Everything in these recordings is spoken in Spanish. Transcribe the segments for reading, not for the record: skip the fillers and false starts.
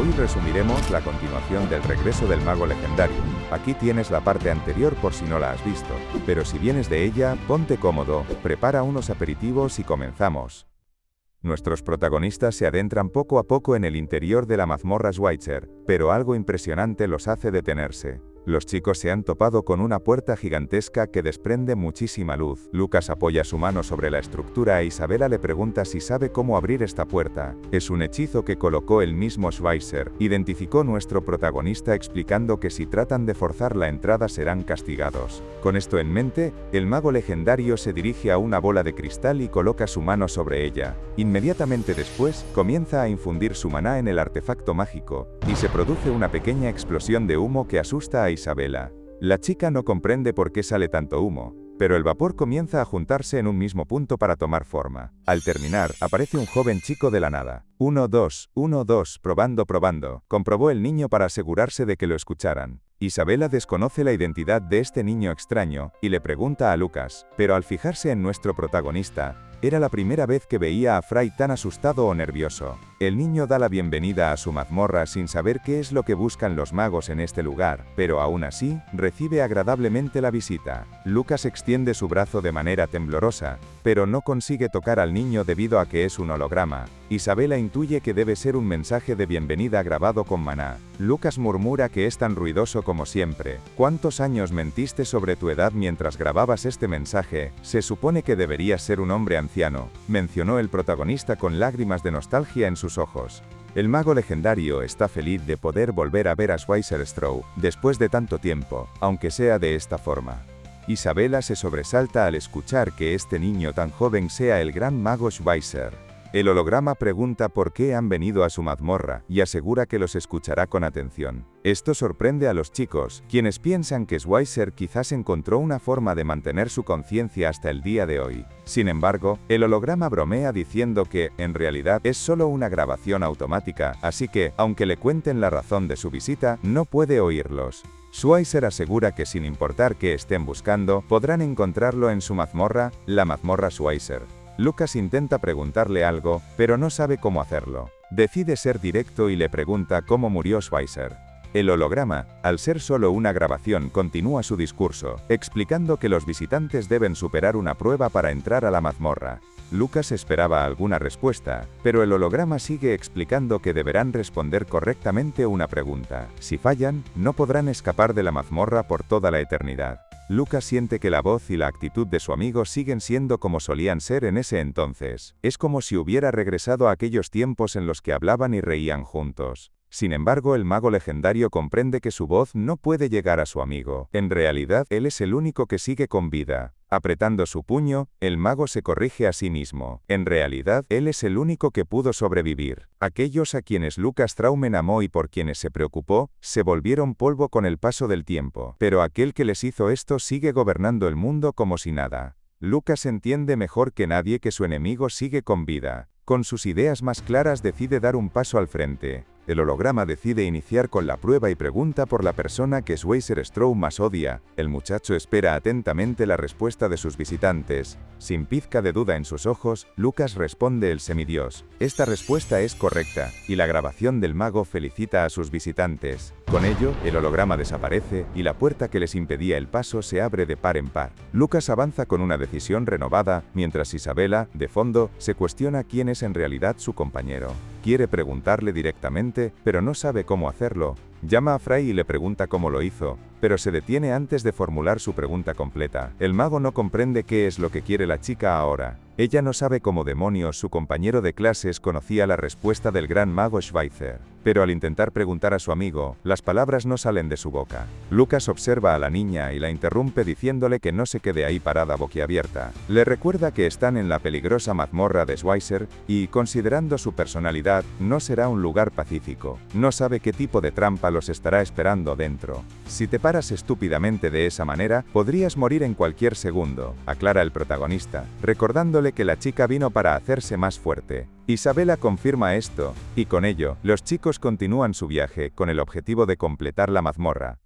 Hoy resumiremos la continuación del regreso del mago legendario. Aquí tienes la parte anterior por si no la has visto. Pero si vienes de ella, ponte cómodo, prepara unos aperitivos y comenzamos. Nuestros protagonistas se adentran poco a poco en el interior de la mazmorra Schweitzer, pero algo impresionante los hace detenerse. Los chicos se han topado con una puerta gigantesca que desprende muchísima luz. Lucas apoya su mano sobre la estructura e Isabela le pregunta si sabe cómo abrir esta puerta. Es un hechizo que colocó el mismo Schweitzer, identificó nuestro protagonista explicando que si tratan de forzar la entrada serán castigados. Con esto en mente, el mago legendario se dirige a una bola de cristal y coloca su mano sobre ella. Inmediatamente después, comienza a infundir su maná en el artefacto mágico, y se produce una pequeña explosión de humo que asusta a Isabela. La chica no comprende por qué sale tanto humo, pero el vapor comienza a juntarse en un mismo punto para tomar forma. Al terminar, aparece un joven chico de la nada. 1, 2, 1, 2, probando, comprobó el niño para asegurarse de que lo escucharan. Isabela desconoce la identidad de este niño extraño, y le pregunta a Lucas, pero al fijarse en nuestro protagonista, era la primera vez que veía a Fry tan asustado o nervioso. El niño da la bienvenida a su mazmorra sin saber qué es lo que buscan los magos en este lugar, pero aún así, recibe agradablemente la visita. Lucas extiende su brazo de manera temblorosa, pero no consigue tocar al niño debido a que es un holograma. Isabela intuye que debe ser un mensaje de bienvenida grabado con maná. Lucas murmura que es tan ruidoso como siempre. ¿Cuántos años mentiste sobre tu edad mientras grababas este mensaje? Se supone que deberías ser un hombre anciano, mencionó el protagonista con lágrimas de nostalgia en sus ojos. El mago legendario está feliz de poder volver a ver a Schweitzer Stroh después de tanto tiempo, aunque sea de esta forma. Isabela se sobresalta al escuchar que este niño tan joven sea el gran mago Schweitzer. El holograma pregunta por qué han venido a su mazmorra, y asegura que los escuchará con atención. Esto sorprende a los chicos, quienes piensan que Schweitzer quizás encontró una forma de mantener su conciencia hasta el día de hoy. Sin embargo, el holograma bromea diciendo que, en realidad, es solo una grabación automática, así que, aunque le cuenten la razón de su visita, no puede oírlos. Schweitzer asegura que sin importar qué estén buscando, podrán encontrarlo en su mazmorra, la mazmorra Schweitzer. Lucas intenta preguntarle algo, pero no sabe cómo hacerlo. Decide ser directo y le pregunta cómo murió Schweitzer. El holograma, al ser solo una grabación, continúa su discurso, explicando que los visitantes deben superar una prueba para entrar a la mazmorra. Lucas esperaba alguna respuesta, pero el holograma sigue explicando que deberán responder correctamente una pregunta. Si fallan, no podrán escapar de la mazmorra por toda la eternidad. Lucas siente que la voz y la actitud de su amigo siguen siendo como solían ser en ese entonces. Es como si hubiera regresado a aquellos tiempos en los que hablaban y reían juntos. Sin embargo, el mago legendario comprende que su voz no puede llegar a su amigo. En realidad, él es el único que sigue con vida. Apretando su puño, el mago se corrige a sí mismo. En realidad, él es el único que pudo sobrevivir. Aquellos a quienes Lucas Traumen amó y por quienes se preocupó, se volvieron polvo con el paso del tiempo. Pero aquel que les hizo esto sigue gobernando el mundo como si nada. Lucas entiende mejor que nadie que su enemigo sigue con vida. Con sus ideas más claras decide dar un paso al frente. El holograma decide iniciar con la prueba y pregunta por la persona que Schweitzer Stroh más odia. El muchacho espera atentamente la respuesta de sus visitantes. Sin pizca de duda en sus ojos, Lucas responde el semidios. Esta respuesta es correcta, y la grabación del mago felicita a sus visitantes. Con ello, el holograma desaparece, y la puerta que les impedía el paso se abre de par en par. Lucas avanza con una decisión renovada, mientras Isabela, de fondo, se cuestiona quién es en realidad su compañero. Quiere preguntarle directamente, pero no sabe cómo hacerlo. Llama a Fry y le pregunta cómo lo hizo, pero se detiene antes de formular su pregunta completa. El mago no comprende qué es lo que quiere la chica ahora. Ella no sabe cómo demonios su compañero de clases conocía la respuesta del gran mago Schweitzer. Pero al intentar preguntar a su amigo, las palabras no salen de su boca. Lucas observa a la niña y la interrumpe diciéndole que no se quede ahí parada boquiabierta. Le recuerda que están en la peligrosa mazmorra de Schweitzer y, considerando su personalidad, no será un lugar pacífico. No sabe qué tipo de trampa los estará esperando dentro. Si te paras estúpidamente de esa manera, podrías morir en cualquier segundo, aclara el protagonista, recordándole que la chica vino para hacerse más fuerte. Isabela confirma esto, y con ello, los chicos continúan su viaje con el objetivo de completar la mazmorra.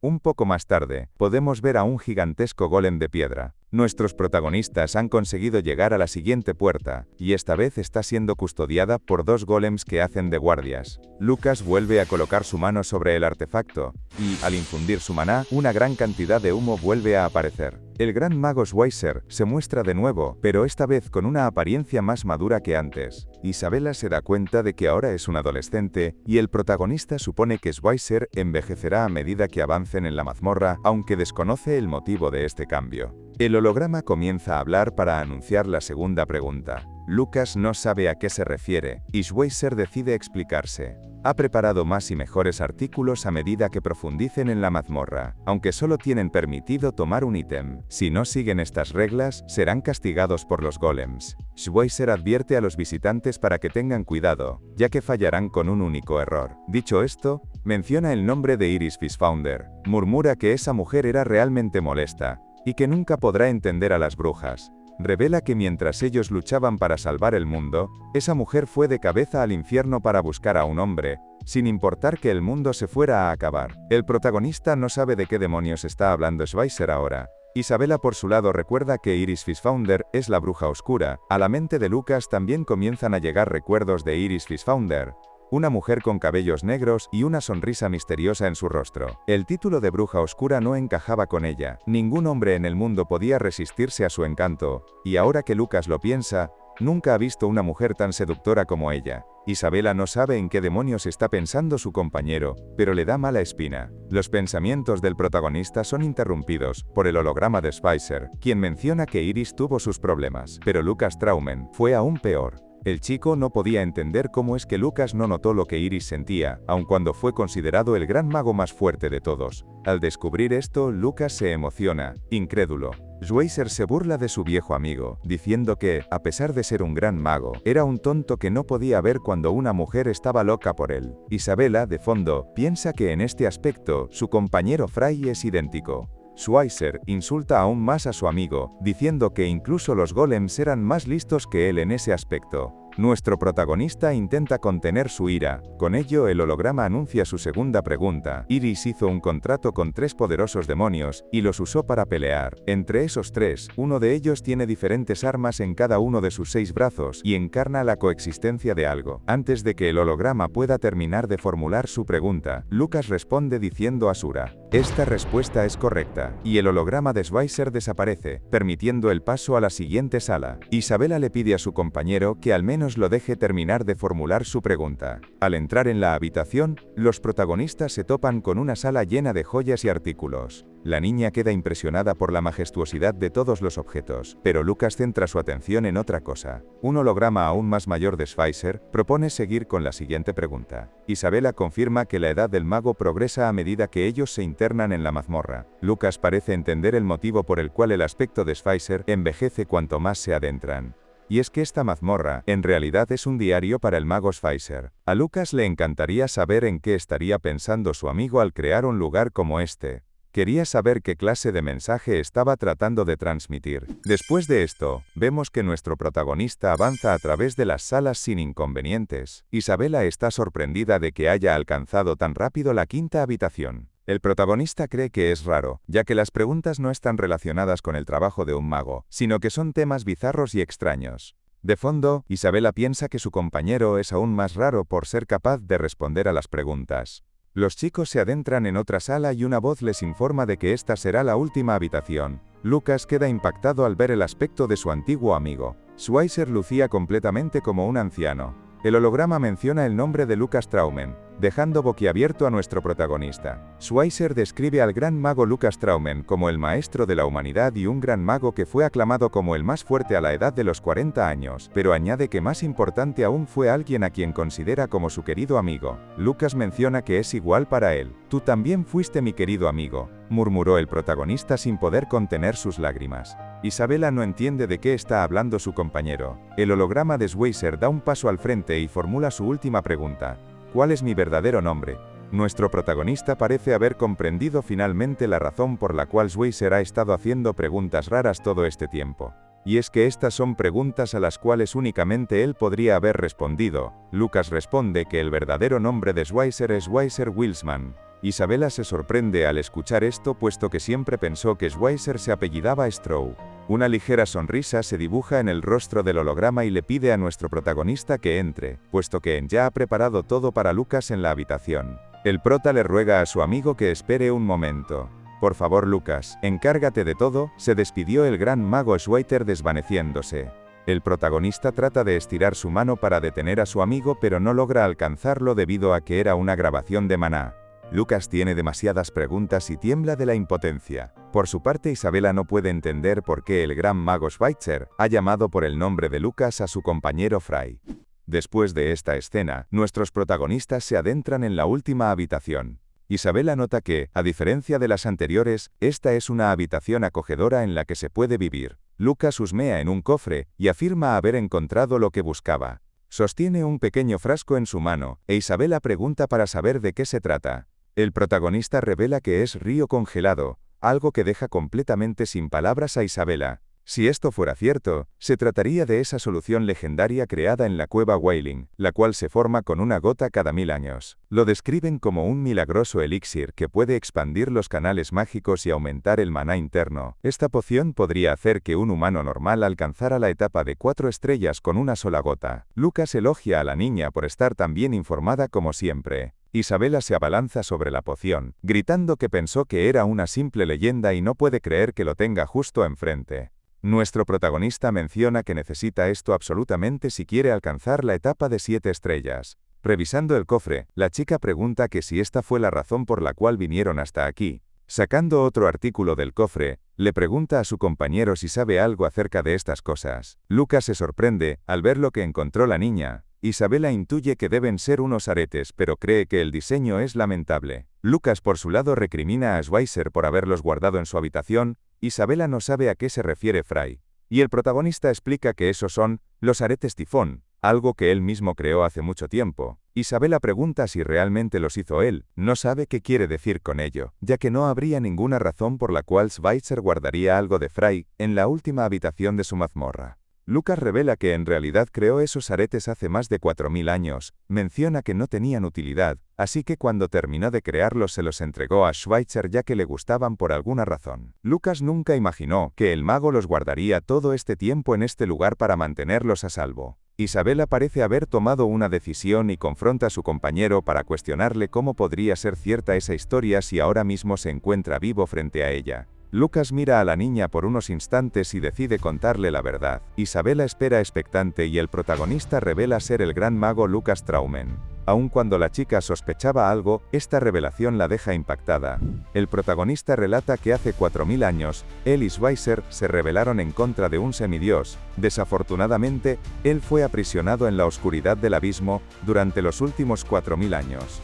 Un poco más tarde, podemos ver a un gigantesco golem de piedra. Nuestros protagonistas han conseguido llegar a la siguiente puerta, y esta vez está siendo custodiada por 2 golems que hacen de guardias. Lucas vuelve a colocar su mano sobre el artefacto, y, al infundir su maná, una gran cantidad de humo vuelve a aparecer. El gran mago Schweizer se muestra de nuevo, pero esta vez con una apariencia más madura que antes. Isabela se da cuenta de que ahora es un adolescente, y el protagonista supone que Schweizer envejecerá a medida que avancen en la mazmorra, aunque desconoce el motivo de este cambio. El holograma comienza a hablar para anunciar la segunda pregunta. Lucas no sabe a qué se refiere, y Schweizer decide explicarse. Ha preparado más y mejores artículos a medida que profundicen en la mazmorra, aunque solo tienen permitido tomar un ítem. Si no siguen estas reglas, serán castigados por los golems. Schweizer advierte a los visitantes para que tengan cuidado, ya que fallarán con un único error. Dicho esto, menciona el nombre de Iris Fishfounder. Murmura que esa mujer era realmente molesta, y que nunca podrá entender a las brujas. Revela que mientras ellos luchaban para salvar el mundo, esa mujer fue de cabeza al infierno para buscar a un hombre, sin importar que el mundo se fuera a acabar. El protagonista no sabe de qué demonios está hablando Schweizer ahora. Isabela por su lado recuerda que Iris Fishfounder es la bruja oscura. A la mente de Lucas también comienzan a llegar recuerdos de Iris Fishfounder, una mujer con cabellos negros y una sonrisa misteriosa en su rostro. El título de bruja oscura no encajaba con ella. Ningún hombre en el mundo podía resistirse a su encanto, y ahora que Lucas lo piensa, nunca ha visto una mujer tan seductora como ella. Isabela no sabe en qué demonios está pensando su compañero, pero le da mala espina. Los pensamientos del protagonista son interrumpidos por el holograma de Schweizer, quien menciona que Iris tuvo sus problemas, pero Lucas Traumen fue aún peor. El chico no podía entender cómo es que Lucas no notó lo que Iris sentía, aun cuando fue considerado el gran mago más fuerte de todos. Al descubrir esto, Lucas se emociona, incrédulo. Schweizer se burla de su viejo amigo, diciendo que, a pesar de ser un gran mago, era un tonto que no podía ver cuando una mujer estaba loca por él. Isabela, de fondo, piensa que en este aspecto, su compañero Fry es idéntico. Schweizer insulta aún más a su amigo, diciendo que incluso los golems eran más listos que él en ese aspecto. Nuestro protagonista intenta contener su ira. Con ello, el holograma anuncia su segunda pregunta. Iris hizo un contrato con 3 poderosos demonios, y los usó para pelear. Entre esos 3, uno de ellos tiene diferentes armas en cada uno de sus 6 brazos, y encarna la coexistencia de algo. Antes de que el holograma pueda terminar de formular su pregunta, Lucas responde diciendo a Sura: esta respuesta es correcta, y el holograma de Schweizer desaparece, permitiendo el paso a la siguiente sala. Isabela le pide a su compañero que al menos lo deje terminar de formular su pregunta. Al entrar en la habitación, los protagonistas se topan con una sala llena de joyas y artículos. La niña queda impresionada por la majestuosidad de todos los objetos, pero Lucas centra su atención en otra cosa. Un holograma aún más mayor de Schweizer propone seguir con la siguiente pregunta. Isabela confirma que la edad del mago progresa a medida que ellos se internan en la mazmorra. Lucas parece entender el motivo por el cual el aspecto de Schweizer envejece cuanto más se adentran. Y es que esta mazmorra, en realidad es un diario para el mago Schweizer. A Lucas le encantaría saber en qué estaría pensando su amigo al crear un lugar como este. Quería saber qué clase de mensaje estaba tratando de transmitir. Después de esto, vemos que nuestro protagonista avanza a través de las salas sin inconvenientes. Isabela está sorprendida de que haya alcanzado tan rápido la quinta habitación. El protagonista cree que es raro, ya que las preguntas no están relacionadas con el trabajo de un mago, sino que son temas bizarros y extraños. De fondo, Isabela piensa que su compañero es aún más raro por ser capaz de responder a las preguntas. Los chicos se adentran en otra sala y una voz les informa de que esta será la última habitación. Lucas queda impactado al ver el aspecto de su antiguo amigo. Schweizer lucía completamente como un anciano. El holograma menciona el nombre de Lucas Traumen, dejando boquiabierto a nuestro protagonista. Schweizer describe al gran mago Lucas Traumen como el maestro de la humanidad y un gran mago que fue aclamado como el más fuerte a la edad de los 40 años, pero añade que más importante aún fue alguien a quien considera como su querido amigo. Lucas menciona que es igual para él. Tú también fuiste mi querido amigo, murmuró el protagonista sin poder contener sus lágrimas. Isabela no entiende de qué está hablando su compañero. El holograma de Schweizer da un paso al frente y formula su última pregunta. ¿Cuál es mi verdadero nombre? Nuestro protagonista parece haber comprendido finalmente la razón por la cual Schweizer ha estado haciendo preguntas raras todo este tiempo. Y es que estas son preguntas a las cuales únicamente él podría haber respondido. Lucas responde que el verdadero nombre de Schweizer es Schweizer Wilsman. Isabela se sorprende al escuchar esto puesto que siempre pensó que Schweizer se apellidaba Stroh. Una ligera sonrisa se dibuja en el rostro del holograma y le pide a nuestro protagonista que entre, puesto que ya ha preparado todo para Lucas en la habitación. El prota le ruega a su amigo que espere un momento. Por favor Lucas, encárgate de todo, se despidió el gran mago Schweiter desvaneciéndose. El protagonista trata de estirar su mano para detener a su amigo pero no logra alcanzarlo debido a que era una grabación de maná. Lucas tiene demasiadas preguntas y tiembla de la impotencia. Por su parte Isabela no puede entender por qué el gran mago Schweitzer ha llamado por el nombre de Lucas a su compañero Fry. Después de esta escena, nuestros protagonistas se adentran en la última habitación. Isabela nota que, a diferencia de las anteriores, esta es una habitación acogedora en la que se puede vivir. Lucas husmea en un cofre y afirma haber encontrado lo que buscaba. Sostiene un pequeño frasco en su mano, e Isabela pregunta para saber de qué se trata. El protagonista revela que es río congelado, algo que deja completamente sin palabras a Isabela. Si esto fuera cierto, se trataría de esa solución legendaria creada en la cueva Wailing, la cual se forma con una gota cada 1000 años. Lo describen como un milagroso elixir que puede expandir los canales mágicos y aumentar el maná interno. Esta poción podría hacer que un humano normal alcanzara la etapa de 4 estrellas con una sola gota. Lucas elogia a la niña por estar tan bien informada como siempre. Isabela se abalanza sobre la poción, gritando que pensó que era una simple leyenda y no puede creer que lo tenga justo enfrente. Nuestro protagonista menciona que necesita esto absolutamente si quiere alcanzar la etapa de 7 estrellas. Revisando el cofre, la chica pregunta que si esta fue la razón por la cual vinieron hasta aquí. Sacando otro artículo del cofre, le pregunta a su compañero si sabe algo acerca de estas cosas. Lucas se sorprende al ver lo que encontró la niña. Isabela intuye que deben ser unos aretes pero cree que el diseño es lamentable. Lucas por su lado recrimina a Schweitzer por haberlos guardado en su habitación. Isabela no sabe a qué se refiere Fry. Y el protagonista explica que esos son los aretes tifón, algo que él mismo creó hace mucho tiempo. Isabela pregunta si realmente los hizo él, no sabe qué quiere decir con ello, ya que no habría ninguna razón por la cual Schweitzer guardaría algo de Fry en la última habitación de su mazmorra. Lucas revela que en realidad creó esos aretes hace más de 4000 años, menciona que no tenían utilidad, así que cuando terminó de crearlos se los entregó a Schweitzer ya que le gustaban por alguna razón. Lucas nunca imaginó que el mago los guardaría todo este tiempo en este lugar para mantenerlos a salvo. Isabela parece haber tomado una decisión y confronta a su compañero para cuestionarle cómo podría ser cierta esa historia si ahora mismo se encuentra vivo frente a ella. Lucas mira a la niña por unos instantes y decide contarle la verdad. Isabela espera expectante y el protagonista revela ser el gran mago Lucas Traumen. Aun cuando la chica sospechaba algo, esta revelación la deja impactada. El protagonista relata que hace 4000 años, él y Schweitzer se rebelaron en contra de un semidios. Desafortunadamente, él fue aprisionado en la oscuridad del abismo durante los últimos 4000 años.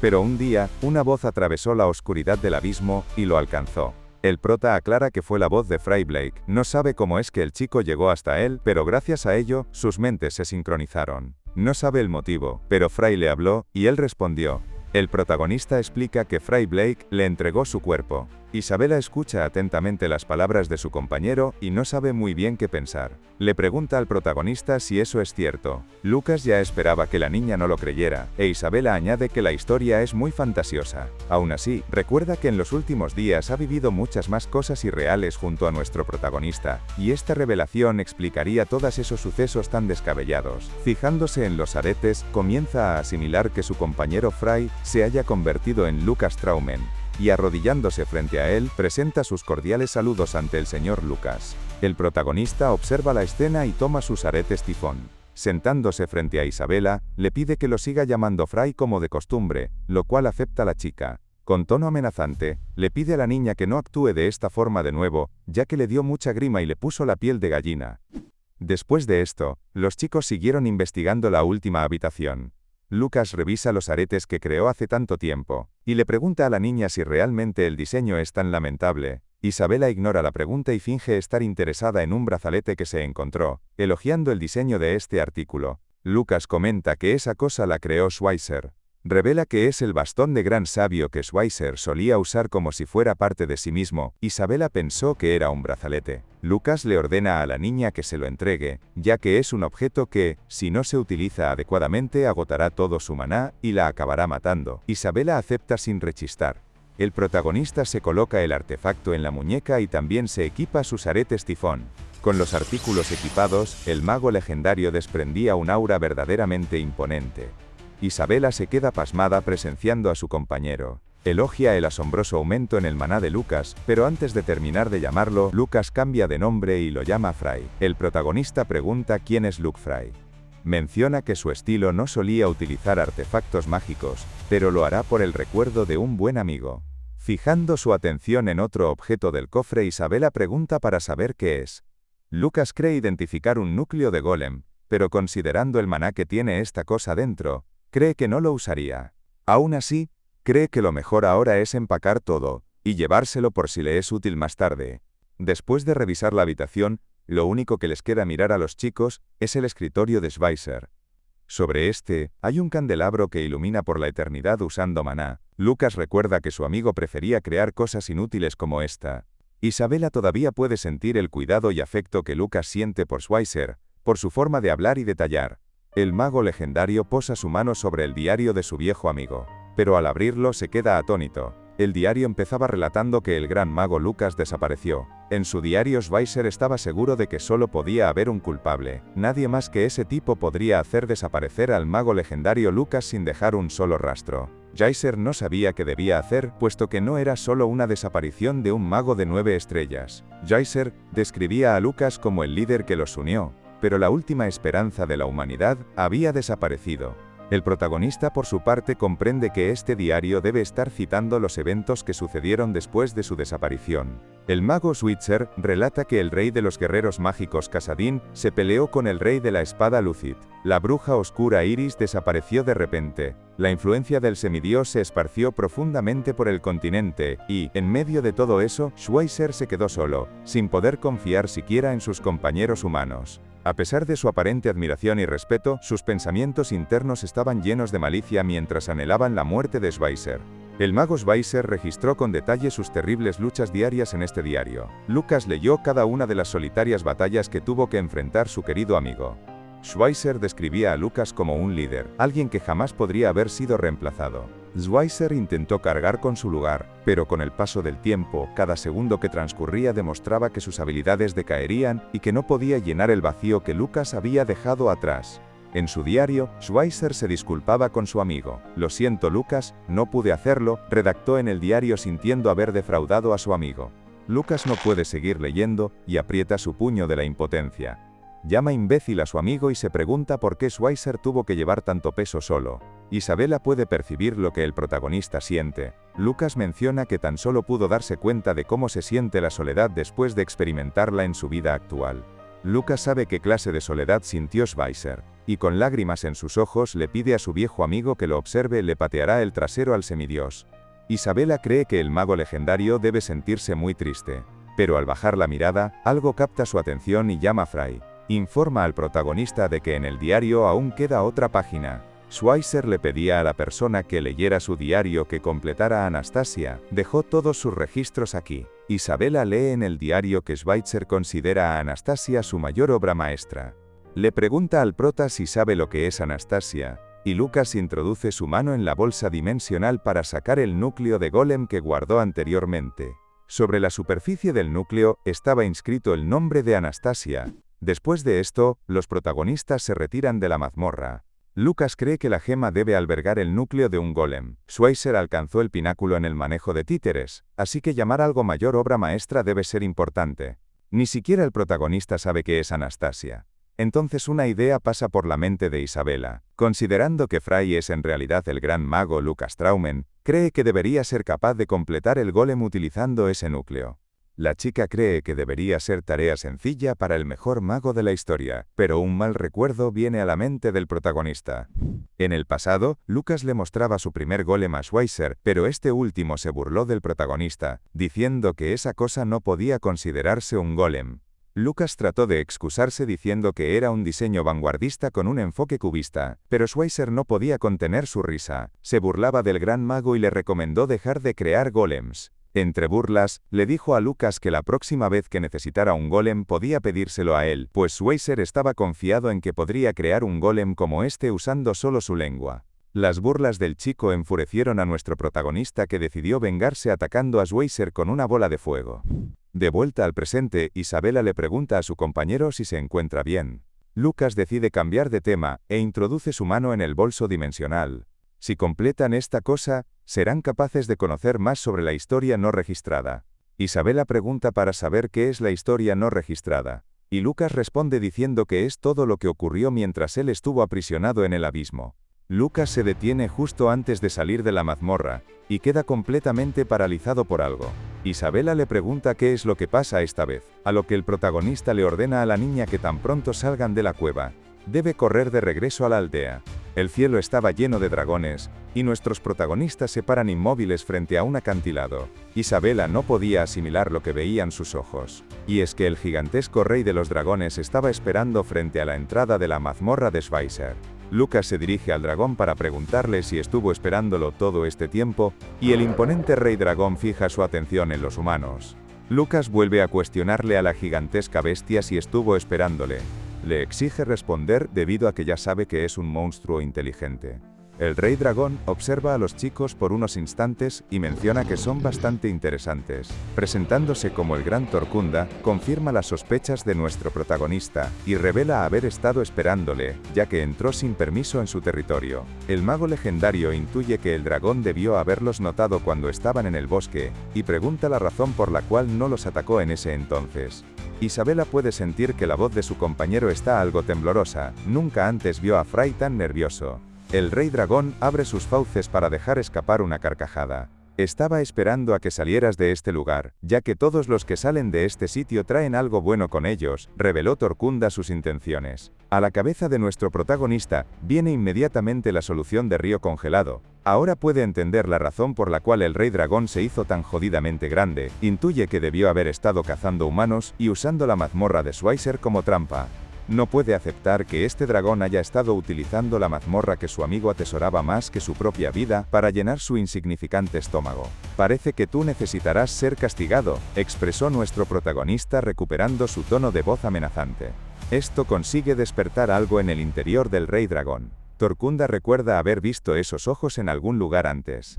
Pero un día, una voz atravesó la oscuridad del abismo y lo alcanzó. El prota aclara que fue la voz de Fry Blake. No sabe cómo es que el chico llegó hasta él, pero gracias a ello, sus mentes se sincronizaron. No sabe el motivo, pero Fry le habló, y él respondió. El protagonista explica que Fry Blake le entregó su cuerpo. Isabela escucha atentamente las palabras de su compañero y no sabe muy bien qué pensar. Le pregunta al protagonista si eso es cierto. Lucas ya esperaba que la niña no lo creyera, e Isabela añade que la historia es muy fantasiosa. Aún así, recuerda que en los últimos días ha vivido muchas más cosas irreales junto a nuestro protagonista, y esta revelación explicaría todos esos sucesos tan descabellados. Fijándose en los aretes, comienza a asimilar que su compañero Fry se haya convertido en Lucas Traumen, y arrodillándose frente a él, presenta sus cordiales saludos ante el señor Lucas. El protagonista observa la escena y toma sus aretes tifón. Sentándose frente a Isabela, le pide que lo siga llamando Fry como de costumbre, lo cual acepta la chica. Con tono amenazante, le pide a la niña que no actúe de esta forma de nuevo, ya que le dio mucha grima y le puso la piel de gallina. Después de esto, los chicos siguieron investigando la última habitación. Lucas revisa los aretes que creó hace tanto tiempo, y le pregunta a la niña si realmente el diseño es tan lamentable. Isabela ignora la pregunta y finge estar interesada en un brazalete que se encontró, elogiando el diseño de este artículo. Lucas comenta que esa cosa la creó Schweitzer. Revela que es el bastón de gran sabio que Schweitzer solía usar como si fuera parte de sí mismo. Isabela pensó que era un brazalete. Lucas le ordena a la niña que se lo entregue, ya que es un objeto que, si no se utiliza adecuadamente, agotará todo su maná y la acabará matando. Isabela acepta sin rechistar. El protagonista se coloca el artefacto en la muñeca y también se equipa sus aretes tifón. Con los artículos equipados, el mago legendario desprendía un aura verdaderamente imponente. Isabela se queda pasmada presenciando a su compañero. Elogia el asombroso aumento en el maná de Lucas, pero antes de terminar de llamarlo, Lucas cambia de nombre y lo llama Fry. El protagonista pregunta quién es Luke Fry. Menciona que su estilo no solía utilizar artefactos mágicos, pero lo hará por el recuerdo de un buen amigo. Fijando su atención en otro objeto del cofre, Isabela pregunta para saber qué es. Lucas cree identificar un núcleo de golem, pero considerando el maná que tiene esta cosa dentro, cree que no lo usaría. Aún así, cree que lo mejor ahora es empacar todo, y llevárselo por si le es útil más tarde. Después de revisar la habitación, lo único que les queda mirar a los chicos es el escritorio de Schweizer. Sobre este, hay un candelabro que ilumina por la eternidad usando maná. Lucas recuerda que su amigo prefería crear cosas inútiles como esta. Isabela todavía puede sentir el cuidado y afecto que Lucas siente por Schweizer, por su forma de hablar y detallar. El mago legendario posa su mano sobre el diario de su viejo amigo, pero al abrirlo se queda atónito. El diario empezaba relatando que el gran mago Lucas desapareció. En su diario Schweizer estaba seguro de que solo podía haber un culpable. Nadie más que ese tipo podría hacer desaparecer al mago legendario Lucas sin dejar un solo rastro. Schweizer no sabía qué debía hacer, puesto que no era solo una desaparición de un mago de 9 estrellas. Schweizer describía a Lucas como el líder que los unió, pero la última esperanza de la humanidad había desaparecido. El protagonista por su parte comprende que este diario debe estar citando los eventos que sucedieron después de su desaparición. El mago Schweizer relata que el rey de los guerreros mágicos Casadín se peleó con el rey de la espada Lucid. La bruja oscura Iris desapareció de repente. La influencia del semidios se esparció profundamente por el continente, y, en medio de todo eso, Schweizer se quedó solo, sin poder confiar siquiera en sus compañeros humanos. A pesar de su aparente admiración y respeto, sus pensamientos internos estaban llenos de malicia mientras anhelaban la muerte de Schweizer. El mago Schweizer registró con detalle sus terribles luchas diarias en este diario. Lucas leyó cada una de las solitarias batallas que tuvo que enfrentar su querido amigo. Schweizer describía a Lucas como un líder, alguien que jamás podría haber sido reemplazado. Schweizer intentó cargar con su lugar, pero con el paso del tiempo, cada segundo que transcurría demostraba que sus habilidades decaerían y que no podía llenar el vacío que Lucas había dejado atrás. En su diario, Schweizer se disculpaba con su amigo. «Lo siento, Lucas, no pude hacerlo», redactó en el diario sintiendo haber defraudado a su amigo. Lucas no puede seguir leyendo y aprieta su puño de la impotencia. Llama imbécil a su amigo y se pregunta por qué Schweizer tuvo que llevar tanto peso solo. Isabela puede percibir lo que el protagonista siente. Lucas menciona que tan solo pudo darse cuenta de cómo se siente la soledad después de experimentarla en su vida actual. Lucas sabe qué clase de soledad sintió Schweizer, y con lágrimas en sus ojos le pide a su viejo amigo que lo observe, le pateará el trasero al semidios. Isabela cree que el mago legendario debe sentirse muy triste, pero al bajar la mirada, algo capta su atención y llama a Fry. Informa al protagonista de que en el diario aún queda otra página. Schweizer le pedía a la persona que leyera su diario que completara a Anastasia. Dejó todos sus registros aquí. Isabela lee en el diario que Schweizer considera a Anastasia su mayor obra maestra. Le pregunta al prota si sabe lo que es Anastasia, y Lucas introduce su mano en la bolsa dimensional para sacar el núcleo de golem que guardó anteriormente. Sobre la superficie del núcleo estaba inscrito el nombre de Anastasia. Después de esto, los protagonistas se retiran de la mazmorra. Lucas cree que la gema debe albergar el núcleo de un golem. Schweizer alcanzó el pináculo en el manejo de títeres, así que llamar algo mayor obra maestra debe ser importante. Ni siquiera el protagonista sabe qué es Anastasia. Entonces una idea pasa por la mente de Isabela. Considerando que Fry es en realidad el gran mago Lucas Traumen, cree que debería ser capaz de completar el golem utilizando ese núcleo. La chica cree que debería ser tarea sencilla para el mejor mago de la historia, pero un mal recuerdo viene a la mente del protagonista. En el pasado, Lucas le mostraba su primer golem a Schweizer, pero este último se burló del protagonista, diciendo que esa cosa no podía considerarse un golem. Lucas trató de excusarse diciendo que era un diseño vanguardista con un enfoque cubista, pero Schweizer no podía contener su risa. Se burlaba del gran mago y le recomendó dejar de crear golems. Entre burlas, le dijo a Lucas que la próxima vez que necesitara un golem podía pedírselo a él, pues Schweizer estaba confiado en que podría crear un golem como este usando solo su lengua. Las burlas del chico enfurecieron a nuestro protagonista, que decidió vengarse atacando a Schweizer con una bola de fuego. De vuelta al presente, Isabela le pregunta a su compañero si se encuentra bien. Lucas decide cambiar de tema, e introduce su mano en el bolso dimensional. Si completan esta cosa, serán capaces de conocer más sobre la historia no registrada. Isabela pregunta para saber qué es la historia no registrada, y Lucas responde diciendo que es todo lo que ocurrió mientras él estuvo aprisionado en el abismo. Lucas se detiene justo antes de salir de la mazmorra, y queda completamente paralizado por algo. Isabela le pregunta qué es lo que pasa esta vez, a lo que el protagonista le ordena a la niña que tan pronto salgan de la cueva, debe correr de regreso a la aldea. El cielo estaba lleno de dragones, y nuestros protagonistas se paran inmóviles frente a un acantilado. Isabela no podía asimilar lo que veían sus ojos. Y es que el gigantesco rey de los dragones estaba esperando frente a la entrada de la mazmorra de Schweizer. Lucas se dirige al dragón para preguntarle si estuvo esperándolo todo este tiempo, y el imponente rey dragón fija su atención en los humanos. Lucas vuelve a cuestionarle a la gigantesca bestia si estuvo esperándole. Le exige responder debido a que ya sabe que es un monstruo inteligente. El rey dragón observa a los chicos por unos instantes y menciona que son bastante interesantes. Presentándose como el gran Torkunda, confirma las sospechas de nuestro protagonista y revela haber estado esperándole, ya que entró sin permiso en su territorio. El mago legendario intuye que el dragón debió haberlos notado cuando estaban en el bosque, y pregunta la razón por la cual no los atacó en ese entonces. Isabela puede sentir que la voz de su compañero está algo temblorosa, nunca antes vio a Fry tan nervioso. El rey dragón abre sus fauces para dejar escapar una carcajada. Estaba esperando a que salieras de este lugar, ya que todos los que salen de este sitio traen algo bueno con ellos, reveló Torkunda sus intenciones. A la cabeza de nuestro protagonista, viene inmediatamente la solución de Río Congelado. Ahora puede entender la razón por la cual el rey dragón se hizo tan jodidamente grande, intuye que debió haber estado cazando humanos y usando la mazmorra de Schweizer como trampa. No puede aceptar que este dragón haya estado utilizando la mazmorra que su amigo atesoraba más que su propia vida para llenar su insignificante estómago. Parece que tú necesitarás ser castigado, expresó nuestro protagonista recuperando su tono de voz amenazante. Esto consigue despertar algo en el interior del rey dragón. Torkunda recuerda haber visto esos ojos en algún lugar antes.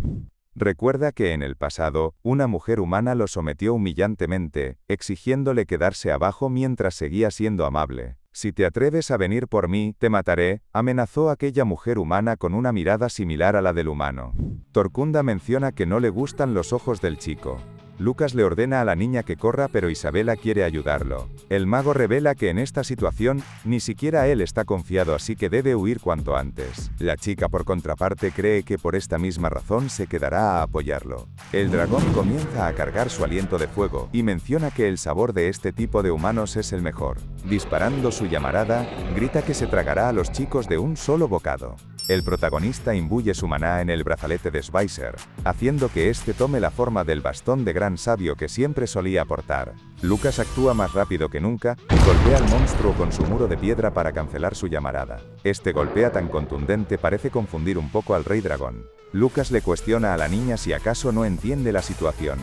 Recuerda que en el pasado, una mujer humana lo sometió humillantemente, exigiéndole quedarse abajo mientras seguía siendo amable. Si te atreves a venir por mí, te mataré, amenazó aquella mujer humana con una mirada similar a la del humano. Torkunda menciona que no le gustan los ojos del chico. Lucas le ordena a la niña que corra, pero Isabela quiere ayudarlo. El mago revela que en esta situación, ni siquiera él está confiado, así que debe huir cuanto antes. La chica, por contraparte, cree que por esta misma razón se quedará a apoyarlo. El dragón comienza a cargar su aliento de fuego, y menciona que el sabor de este tipo de humanos es el mejor. Disparando su llamarada, grita que se tragará a los chicos de un solo bocado. El protagonista imbuye su maná en el brazalete de Schweizer, haciendo que este tome la forma del bastón de gran sabio que siempre solía portar. Lucas actúa más rápido que nunca, y golpea al monstruo con su muro de piedra para cancelar su llamarada. Este golpea tan contundente parece confundir un poco al rey dragón. Lucas le cuestiona a la niña si acaso no entiende la situación.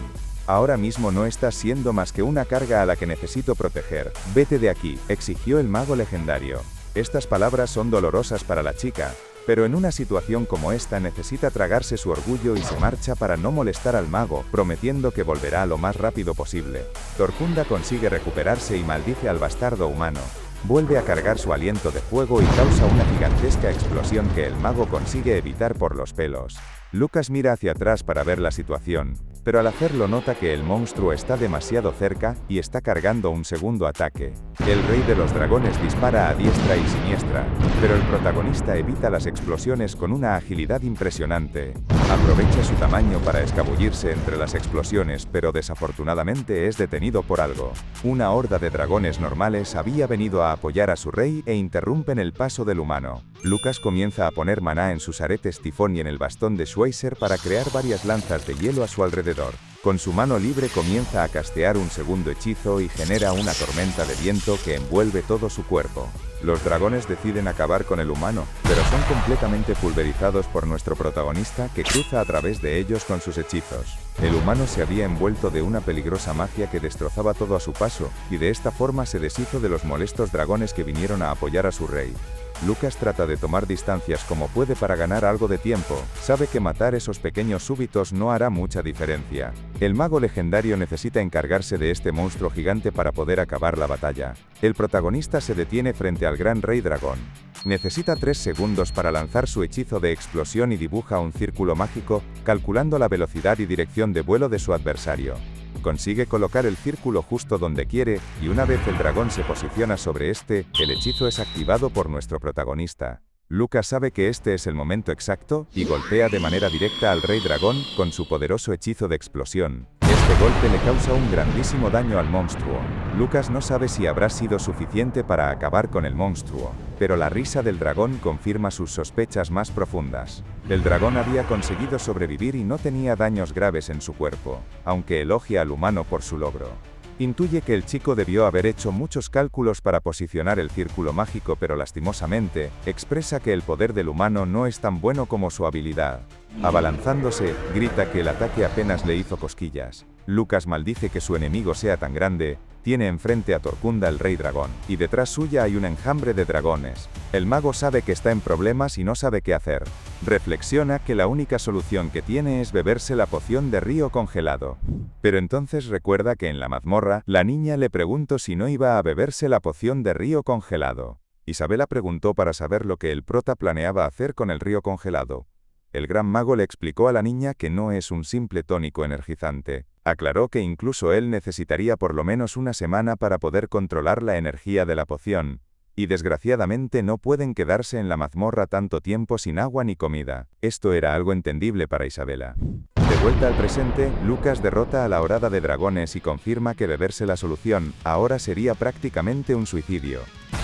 Ahora mismo no estás siendo más que una carga a la que necesito proteger. Vete de aquí, exigió el mago legendario. Estas palabras son dolorosas para la chica, pero en una situación como esta necesita tragarse su orgullo y se marcha para no molestar al mago, prometiendo que volverá lo más rápido posible. Torkunda consigue recuperarse y maldice al bastardo humano. Vuelve a cargar su aliento de fuego y causa una gigantesca explosión que el mago consigue evitar por los pelos. Lucas mira hacia atrás para ver la situación, pero al hacerlo nota que el monstruo está demasiado cerca y está cargando un segundo ataque. El rey de los dragones dispara a diestra y siniestra, pero el protagonista evita las explosiones con una agilidad impresionante. Aprovecha su tamaño para escabullirse entre las explosiones, pero desafortunadamente es detenido por algo. Una horda de dragones normales había venido a apoyar a su rey e interrumpen el paso del humano. Lucas comienza a poner maná en sus aretes tifón y en el bastón de Schweizer para crear varias lanzas de hielo a su alrededor. Con su mano libre comienza a castear un segundo hechizo y genera una tormenta de viento que envuelve todo su cuerpo. Los dragones deciden acabar con el humano, pero son completamente pulverizados por nuestro protagonista, que cruza a través de ellos con sus hechizos. El humano se había envuelto de una peligrosa magia que destrozaba todo a su paso, y de esta forma se deshizo de los molestos dragones que vinieron a apoyar a su rey. Lucas trata de tomar distancias como puede para ganar algo de tiempo, sabe que matar esos pequeños súbitos no hará mucha diferencia. El mago legendario necesita encargarse de este monstruo gigante para poder acabar la batalla. El protagonista se detiene frente al gran rey dragón. Necesita 3 segundos para lanzar su hechizo de explosión y dibuja un círculo mágico, calculando la velocidad y dirección de vuelo de su adversario. Consigue colocar el círculo justo donde quiere, y una vez el dragón se posiciona sobre este, el hechizo es activado por nuestro protagonista. Lucas sabe que este es el momento exacto, y golpea de manera directa al rey dragón, con su poderoso hechizo de explosión. Este golpe le causa un grandísimo daño al monstruo. Lucas no sabe si habrá sido suficiente para acabar con el monstruo, pero la risa del dragón confirma sus sospechas más profundas. El dragón había conseguido sobrevivir y no tenía daños graves en su cuerpo, aunque elogia al humano por su logro. Intuye que el chico debió haber hecho muchos cálculos para posicionar el círculo mágico, pero lastimosamente, expresa que el poder del humano no es tan bueno como su habilidad. Abalanzándose, grita que el ataque apenas le hizo cosquillas. Lucas maldice que su enemigo sea tan grande. Tiene enfrente a Torkunda el rey dragón, y detrás suya hay un enjambre de dragones. El mago sabe que está en problemas y no sabe qué hacer. Reflexiona que la única solución que tiene es beberse la poción de río congelado. Pero entonces recuerda que en la mazmorra, la niña le preguntó si no iba a beberse la poción de río congelado. Isabela preguntó para saber lo que el prota planeaba hacer con el río congelado. El gran mago le explicó a la niña que no es un simple tónico energizante. Aclaró que incluso él necesitaría por lo menos una semana para poder controlar la energía de la poción, y desgraciadamente no pueden quedarse en la mazmorra tanto tiempo sin agua ni comida. Esto era algo entendible para Isabela. De vuelta al presente, Lucas derrota a la horada de dragones y confirma que beberse la solución ahora sería prácticamente un suicidio.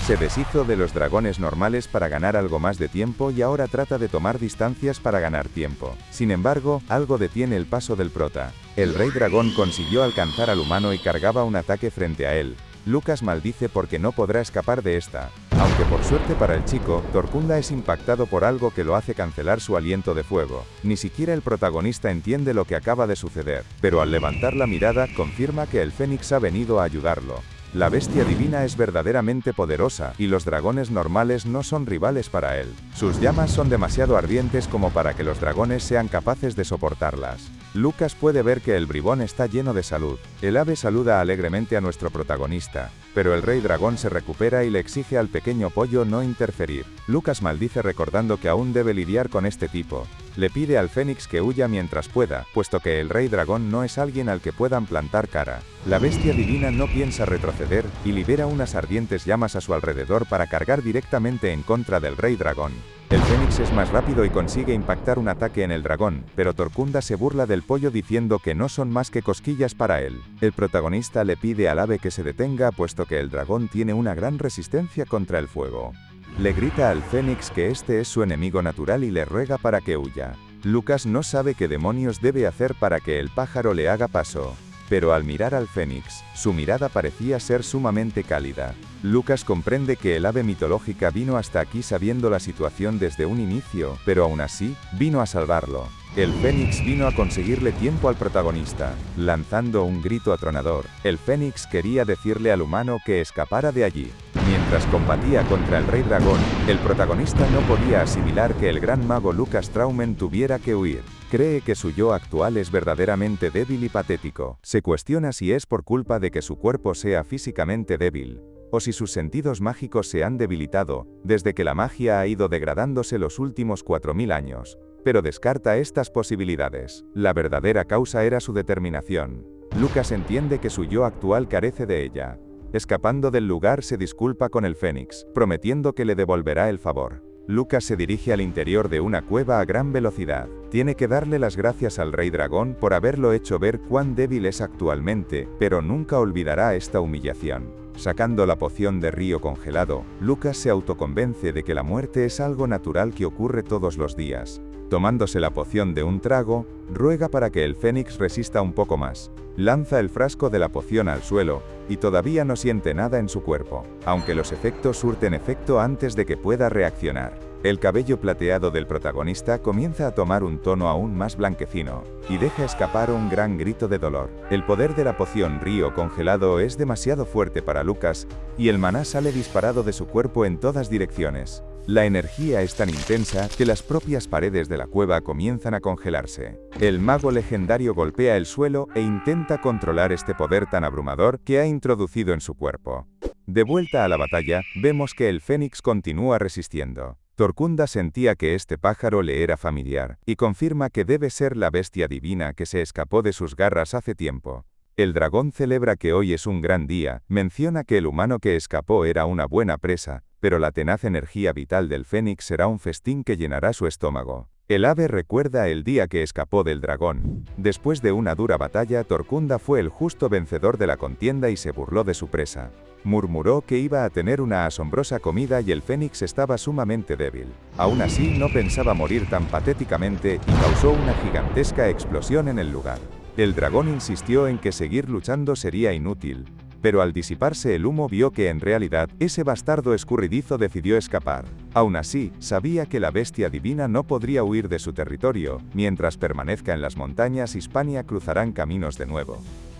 Se deshizo de los dragones normales para ganar algo más de tiempo y ahora trata de tomar distancias para ganar tiempo. Sin embargo, algo detiene el paso del prota. El rey dragón consiguió alcanzar al humano y cargaba un ataque frente a él. Lucas maldice porque no podrá escapar de esta. Aunque por suerte para el chico, Torkunda es impactado por algo que lo hace cancelar su aliento de fuego. Ni siquiera el protagonista entiende lo que acaba de suceder, pero al levantar la mirada confirma que el Fénix ha venido a ayudarlo. La bestia divina es verdaderamente poderosa, y los dragones normales no son rivales para él. Sus llamas son demasiado ardientes como para que los dragones sean capaces de soportarlas. Lucas puede ver que el bribón está lleno de salud. El ave saluda alegremente a nuestro protagonista, pero el rey dragón se recupera y le exige al pequeño pollo no interferir. Lucas maldice recordando que aún debe lidiar con este tipo. Le pide al Fénix que huya mientras pueda, puesto que el rey dragón no es alguien al que puedan plantar cara. La bestia divina no piensa retroceder, y libera unas ardientes llamas a su alrededor para cargar directamente en contra del rey dragón. El Fénix es más rápido y consigue impactar un ataque en el dragón, pero Torkunda se burla del pollo diciendo que no son más que cosquillas para él. El protagonista le pide al ave que se detenga puesto que el dragón tiene una gran resistencia contra el fuego. Le grita al Fénix que este es su enemigo natural y le ruega para que huya. Lucas no sabe qué demonios debe hacer para que el pájaro le haga paso. Pero al mirar al Fénix, su mirada parecía ser sumamente cálida. Lucas comprende que el ave mitológica vino hasta aquí sabiendo la situación desde un inicio, pero aún así, vino a salvarlo. El Fénix vino a conseguirle tiempo al protagonista, lanzando un grito atronador. El Fénix quería decirle al humano que escapara de allí. Mientras combatía contra el rey dragón, el protagonista no podía asimilar que el gran mago Lucas Traumen tuviera que huir. Cree que su yo actual es verdaderamente débil y patético. Se cuestiona si es por culpa de que su cuerpo sea físicamente débil, o si sus sentidos mágicos se han debilitado, desde que la magia ha ido degradándose los últimos 4000 años. Pero descarta estas posibilidades. La verdadera causa era su determinación. Lucas entiende que su yo actual carece de ella. Escapando del lugar se disculpa con el Fénix, prometiendo que le devolverá el favor. Lucas se dirige al interior de una cueva a gran velocidad. Tiene que darle las gracias al rey dragón por haberlo hecho ver cuán débil es actualmente, pero nunca olvidará esta humillación. Sacando la poción de río congelado, Lucas se autoconvence de que la muerte es algo natural que ocurre todos los días. Tomándose la poción de un trago, ruega para que el Fénix resista un poco más. Lanza el frasco de la poción al suelo, y todavía no siente nada en su cuerpo, aunque los efectos surten efecto antes de que pueda reaccionar. El cabello plateado del protagonista comienza a tomar un tono aún más blanquecino, y deja escapar un gran grito de dolor. El poder de la poción río congelado es demasiado fuerte para Lucas, y el maná sale disparado de su cuerpo en todas direcciones. La energía es tan intensa que las propias paredes de la cueva comienzan a congelarse. El mago legendario golpea el suelo e intenta controlar este poder tan abrumador que ha introducido en su cuerpo. De vuelta a la batalla, vemos que el Fénix continúa resistiendo. Torkunda sentía que este pájaro le era familiar, y confirma que debe ser la bestia divina que se escapó de sus garras hace tiempo. El dragón celebra que hoy es un gran día, menciona que el humano que escapó era una buena presa, pero la tenaz energía vital del Fénix será un festín que llenará su estómago. El ave recuerda el día que escapó del dragón. Después de una dura batalla, Torkunda fue el justo vencedor de la contienda y se burló de su presa. Murmuró que iba a tener una asombrosa comida y el Fénix estaba sumamente débil. Aún así, no pensaba morir tan patéticamente y causó una gigantesca explosión en el lugar. El dragón insistió en que seguir luchando sería inútil, pero al disiparse el humo vio que en realidad, ese bastardo escurridizo decidió escapar. Aún así, sabía que la bestia divina no podría huir de su territorio, mientras permanezca en las montañas Hispania cruzarán caminos de nuevo.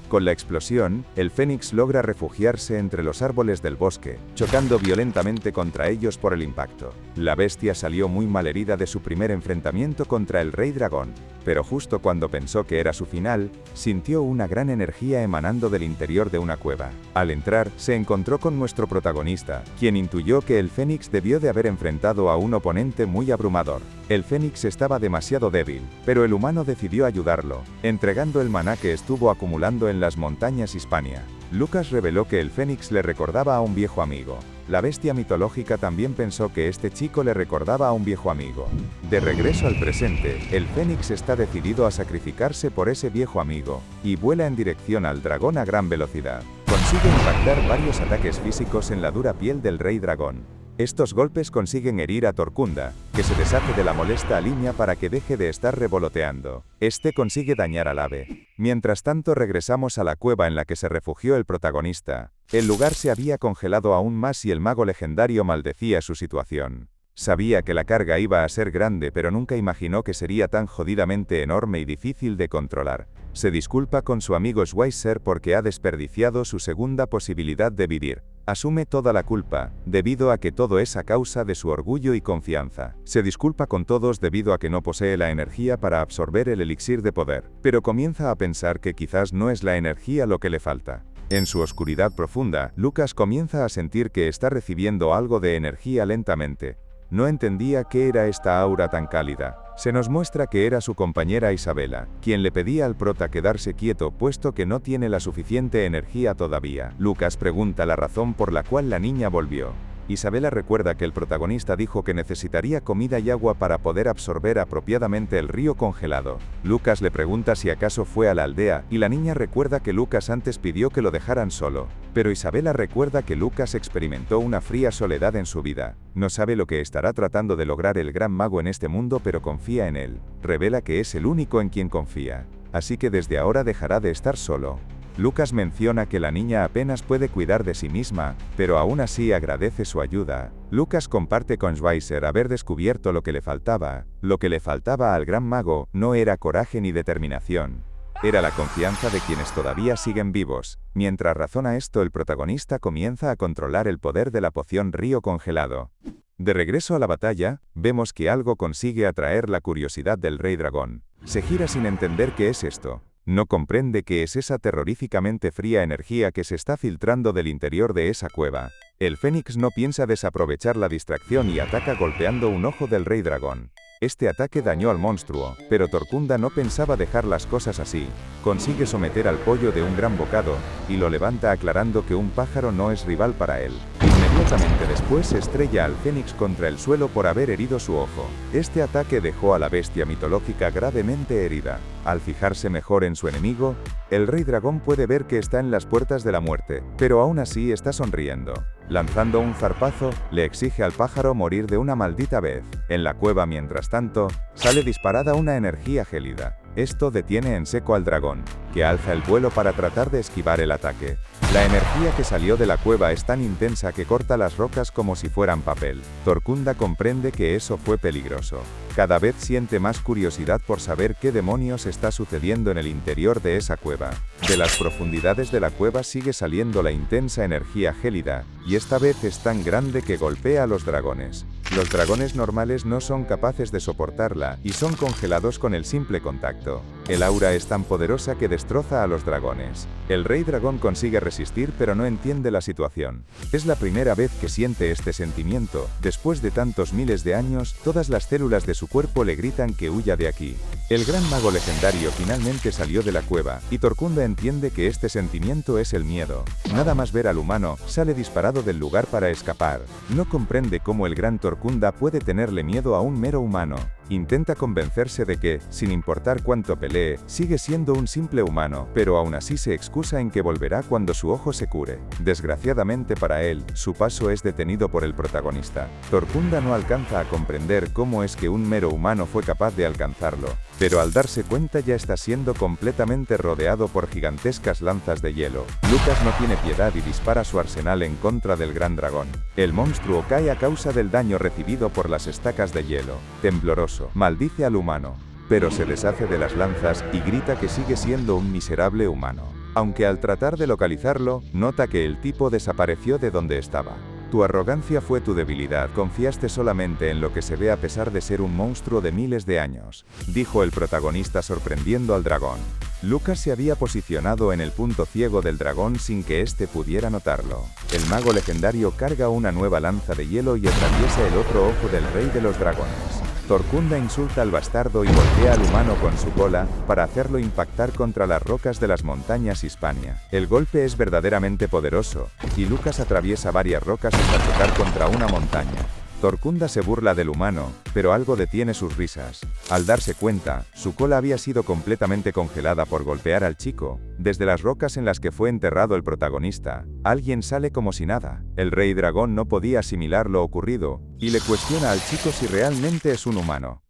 Con la explosión, el Fénix logra refugiarse entre los árboles del bosque, chocando violentamente contra ellos por el impacto. La bestia salió muy malherida de su primer enfrentamiento contra el Rey Dragón, pero justo cuando pensó que era su final, sintió una gran energía emanando del interior de una cueva. Al entrar, se encontró con nuestro protagonista, quien intuyó que el Fénix debió de haber enfrentado a un oponente muy abrumador. El Fénix estaba demasiado débil, pero el humano decidió ayudarlo, entregando el maná que estuvo acumulando en las montañas Hispania. Lucas reveló que el Fénix le recordaba a un viejo amigo. La bestia mitológica también pensó que este chico le recordaba a un viejo amigo. De regreso al presente, el Fénix está decidido a sacrificarse por ese viejo amigo, y vuela en dirección al dragón a gran velocidad. Consigue impactar varios ataques físicos en la dura piel del Rey Dragón. Estos golpes consiguen herir a Torkunda, que se deshace de la molesta aliña para que deje de estar revoloteando. Este consigue dañar al ave. Mientras tanto regresamos a la cueva en la que se refugió el protagonista. El lugar se había congelado aún más y el mago legendario maldecía su situación. Sabía que la carga iba a ser grande, pero nunca imaginó que sería tan jodidamente enorme y difícil de controlar. Se disculpa con su amigo Schweizer porque ha desperdiciado su segunda posibilidad de vivir. Asume toda la culpa, debido a que todo es a causa de su orgullo y confianza. Se disculpa con todos debido a que no posee la energía para absorber el elixir de poder, pero comienza a pensar que quizás no es la energía lo que le falta. En su oscuridad profunda, Lucas comienza a sentir que está recibiendo algo de energía lentamente. No entendía qué era esta aura tan cálida. Se nos muestra que era su compañera Isabela, quien le pedía al prota quedarse quieto puesto que no tiene la suficiente energía todavía. Lucas pregunta la razón por la cual la niña volvió. Isabela recuerda que el protagonista dijo que necesitaría comida y agua para poder absorber apropiadamente el río congelado. Lucas le pregunta si acaso fue a la aldea, y la niña recuerda que Lucas antes pidió que lo dejaran solo. Pero Isabela recuerda que Lucas experimentó una fría soledad en su vida. No sabe lo que estará tratando de lograr el gran mago en este mundo, pero confía en él. Revela que es el único en quien confía. Así que desde ahora dejará de estar solo. Lucas menciona que la niña apenas puede cuidar de sí misma, pero aún así agradece su ayuda. Lucas comparte con Schweizer haber descubierto lo que le faltaba. Lo que le faltaba al gran mago no era coraje ni determinación. Era la confianza de quienes todavía siguen vivos. Mientras razona esto, el protagonista comienza a controlar el poder de la poción río congelado. De regreso a la batalla, vemos que algo consigue atraer la curiosidad del Rey Dragón. Se gira sin entender qué es esto. No comprende qué es esa terroríficamente fría energía que se está filtrando del interior de esa cueva. El Fénix no piensa desaprovechar la distracción y ataca golpeando un ojo del Rey Dragón. Este ataque dañó al monstruo, pero Torkunda no pensaba dejar las cosas así. Consigue someter al pollo de un gran bocado, y lo levanta aclarando que un pájaro no es rival para él. Inmediatamente después estrella al Fénix contra el suelo por haber herido su ojo. Este ataque dejó a la bestia mitológica gravemente herida. Al fijarse mejor en su enemigo, el Rey Dragón puede ver que está en las puertas de la muerte, pero aún así está sonriendo. Lanzando un zarpazo, le exige al pájaro morir de una maldita vez. En la cueva, mientras tanto, sale disparada una energía gélida. Esto detiene en seco al dragón, que alza el vuelo para tratar de esquivar el ataque. La energía que salió de la cueva es tan intensa que corta las rocas como si fueran papel. Torkunda comprende que eso fue peligroso. Cada vez siente más curiosidad por saber qué demonios está sucediendo en el interior de esa cueva. De las profundidades de la cueva sigue saliendo la intensa energía gélida, y esta vez es tan grande que golpea a los dragones. Los dragones normales no son capaces de soportarla, y son congelados con el simple contacto. El aura es tan poderosa que destroza a los dragones. El rey dragón consigue resistir pero no entiende la situación. Es la primera vez que siente este sentimiento. Después de tantos miles de años, todas las células de su cuerpo le gritan que huya de aquí. El gran mago legendario finalmente salió de la cueva, y Torkunda entiende que este sentimiento es el miedo. Nada más ver al humano, sale disparado del lugar para escapar. No comprende cómo el gran Torkunda puede tenerle miedo a un mero humano. Intenta convencerse de que, sin importar cuánto pelee, sigue siendo un simple humano, pero aún así se excusa en que volverá cuando su ojo se cure. Desgraciadamente para él, su paso es detenido por el protagonista. Torkunda no alcanza a comprender cómo es que un mero humano fue capaz de alcanzarlo, pero al darse cuenta ya está siendo completamente rodeado por gigantescas lanzas de hielo. Lucas no tiene piedad y dispara su arsenal en contra del gran dragón. El monstruo cae a causa del daño recibido por las estacas de hielo. Tembloroso, maldice al humano, pero se deshace de las lanzas y grita que sigue siendo un miserable humano. Aunque al tratar de localizarlo, nota que el tipo desapareció de donde estaba. Tu arrogancia fue tu debilidad, confiaste solamente en lo que se ve a pesar de ser un monstruo de miles de años, dijo el protagonista sorprendiendo al dragón. Lucas se había posicionado en el punto ciego del dragón sin que éste pudiera notarlo. El mago legendario carga una nueva lanza de hielo y atraviesa el otro ojo del rey de los dragones. Torkunda insulta al bastardo y golpea al humano con su cola, para hacerlo impactar contra las rocas de las montañas Hispania. El golpe es verdaderamente poderoso, y Lucas atraviesa varias rocas hasta chocar contra una montaña. Torkunda se burla del humano, pero algo detiene sus risas. Al darse cuenta, su cola había sido completamente congelada por golpear al chico. Desde las rocas en las que fue enterrado el protagonista, alguien sale como si nada. El rey dragón no podía asimilar lo ocurrido, y le cuestiona al chico si realmente es un humano.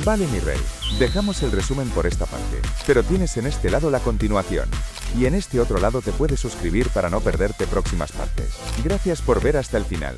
Vale, mi rey, dejamos el resumen por esta parte, pero tienes en este lado la continuación. Y en este otro lado te puedes suscribir para no perderte próximas partes. Gracias por ver hasta el final.